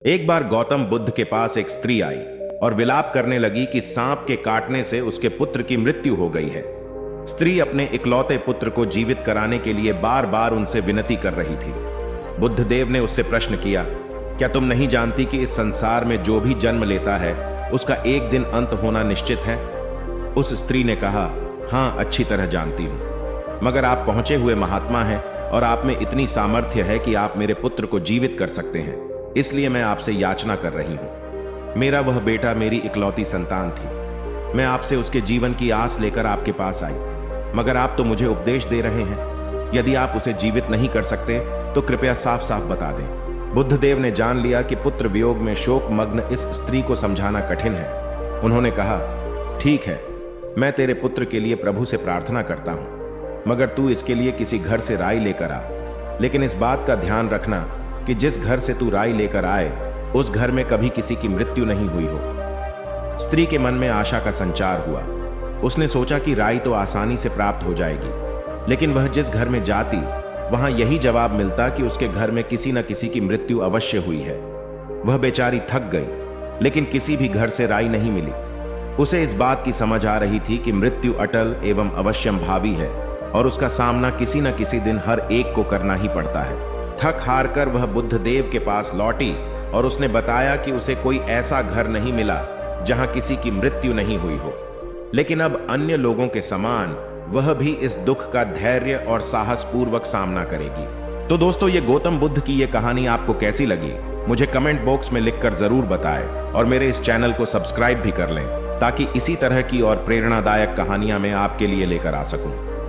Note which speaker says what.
Speaker 1: एक बार गौतम बुद्ध के पास एक स्त्री आई और विलाप करने लगी कि सांप के काटने से उसके पुत्र की मृत्यु हो गई है। स्त्री अपने इकलौते पुत्र को जीवित कराने के लिए बार बार उनसे विनती कर रही थी। बुद्ध देव ने उससे प्रश्न किया, क्या तुम नहीं जानती कि इस संसार में जो भी जन्म लेता है उसका एक दिन अंत होना निश्चित है? उस स्त्री ने कहा, हाँ, अच्छी तरह जानती हूं, मगर आप पहुंचे हुए महात्मा हैं और आप में इतनी सामर्थ्य है कि आप मेरे पुत्र को जीवित कर सकते हैं, इसलिए मैं आपसे याचना कर रही हूं। मेरा वह बेटा मेरी इकलौती संतान थी। मैं आपसे उसके जीवन की आस लेकर आपके पास आई, मगर आप तो मुझे उपदेश दे रहे हैं। यदि आप उसे जीवित नहीं कर सकते तो कृपया साफ साफ बता दें। बुद्ध देव ने जान लिया कि पुत्र वियोग में शोक मग्न इस स्त्री को समझाना कठिन है। उन्होंने कहा, ठीक है, मैं तेरे पुत्र के लिए प्रभु से प्रार्थना करता हूं, मगर तू इसके लिए किसी घर से राई लेकर आ। लेकिन इस बात का ध्यान रखना कि जिस घर से तू राई लेकर आए उस घर में कभी किसी की मृत्यु नहीं हुई हो। स्त्री के मन में आशा का संचार हुआ। उसने सोचा कि राई तो आसानी से प्राप्त हो जाएगी, लेकिन वह जिस घर में जाती वहां यही जवाब मिलता कि उसके घर में किसी न किसी की मृत्यु अवश्य हुई है। वह बेचारी थक गई, लेकिन किसी भी घर से राई नहीं मिली। उसे इस बात की समझ आ रही थी कि मृत्यु अटल एवं अवश्यम भावी है और उसका सामना किसी न किसी दिन हर एक को करना ही पड़ता है। थक हार कर वह बुद्ध देव के पास लौटी और उसने बताया कि उसे कोई ऐसा घर नहीं मिला जहां किसी की मृत्यु नहीं हुई हो, लेकिन अब अन्य लोगों के समान वह भी इस दुख का धैर्य और साहस पूर्वक सामना करेगी। तो दोस्तों, ये गौतम बुद्ध की ये कहानी आपको कैसी लगी मुझे कमेंट बॉक्स में लिखकर जरूर बताएं और मेरे इस चैनल को सब्सक्राइब भी कर लें ताकि इसी तरह की और प्रेरणादायक कहानियां मैं आपके लिए लेकर आ सकूं।